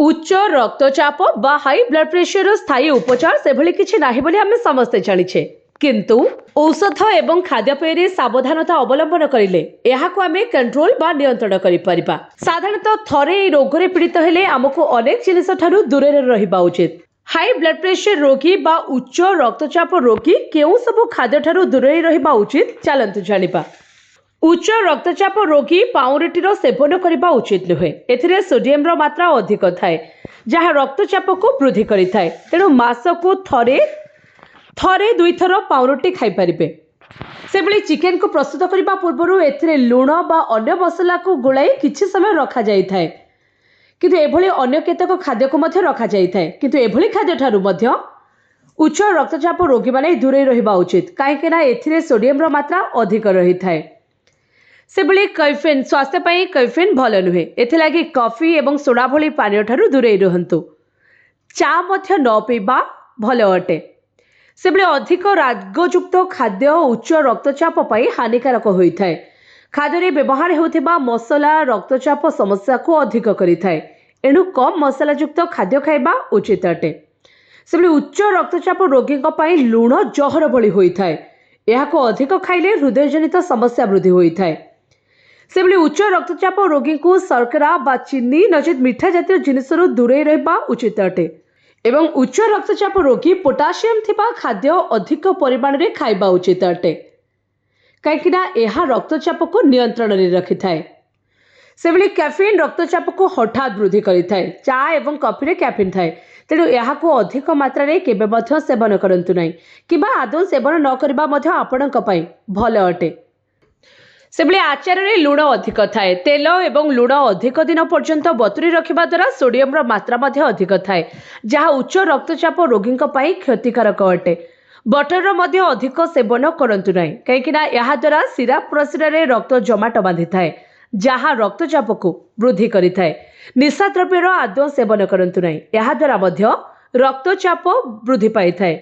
उच्च रक्तचाप बा हाई ब्लड प्रेशर स्थायी उपचार से भली किछि नाही बोली आमे समस्ते जानिछे किंतु औषध एवं खाद्यपेय सावधानता अवलंबन करिले एहाको आमे कंट्रोल बा नियंत्रण करि परिबा। साधारणतः थरे ए रोग रे पीड़ित हेले हमकु अनेक जिनिस ठारू दूरे रहिबा उचित। हाई ब्लड प्रेशर रोगी बा उच्च रक्तचाप रोगी केउ सब खाद्य ठारू दूरे रहिबा उचित चलंतु जानिबा। उच्च रक्तचाप रोगी पाउरुटीर सेवन करने उचित नुहे। एथिरे सोडियम रो मात्रा अधिक थाए जहाँ रक्तचाप को वृद्धि करिथाए। तेणु मासकु थरे दुई थर पाउरुटी खाई परिबे। सेबली चिकेन को प्रस्तुत करबा पूर्वरु एथिरे लूण बा अन्य मसला को गुलाई किछि समय रखा जाई थाए किंतु एभली अन्य केतक खाद्य को मध्य रखा जाई थाए किंतु एभली खाद्य ठारू मध्य उच्च रक्तचाप रोगी माने दूरे रहिबा उचित काहेकि ना एथिरे सोडियम रो मात्रा अधिक रही थाए। सेबली कैफिन स्वास्थ्य पाई कैफिन भल नुहे। एथिलागी कॉफी एवं सोडा भली पानीय ठारू दूरे रहंतु। चा मध्य न पीबा भल अटे। सेबली अधिक रागयुक्त खाद्य उच्च रक्तचाप पाई हानिकारक होइथाए। खाद्य रे व्यवहार हेउथिबा मसला रक्तचाप समस्या को अधिक करिथाए। एणु कम मसलायुक्त खाद्य खाइबा उचित अटे। सेबली उच्च रक्तचाप रोगी पाई लूण जहर भली होइथाए। एहाको अधिक खाइले हृदय जनित समस्या वृद्धि होइथाए। सेबली उच्च रक्तचाप रोगी को शर्करा बा चीनी नचेत मिठा जातीय जिनिस दूरे रहिबा उचित अटे एवं उच्च रक्तचाप रोगी पोटासियम थिबा खाद्य अधिक परिमाण रे खाइबा उचित अटे काहेकि ना एहा रक्तचाप को नियंत्रण रे रखिथाए। सेबली कैफिन रक्तचाप को हठात वृद्धि करिथाए। चा एवं कॉफी रे कैफिन थाए तेणु एहाको अधिक मात्रा रे केबे मध्य सेवन करंतु नाही किबा आदौ सेवन न करबा मध्य आपणक पई भल अटे। सेबली आचार रे लूण अधिक थाए। तेल एवं लूण अधिक दिन पर्यंत बतुरी रखिबा द्वारा सोडियम रो मात्रा मध्य अधिक थाए जहाँ उच्च रक्तचाप रोगी पाई क्षतिकारक अटे। बटर रो मध्य अधिक सेवन करंतु नाही काहेकि ना एहा द्वारा शिरा प्रशिरा रे रक्त जमाट बांधि थाए जहाँ रक्तचाप को वृद्धि करिथाए। निशा द्रव्य रो आदौ सेवन करंतु नाही एहा द्वारा मध्य रक्तचाप वृद्धि पाई थाए।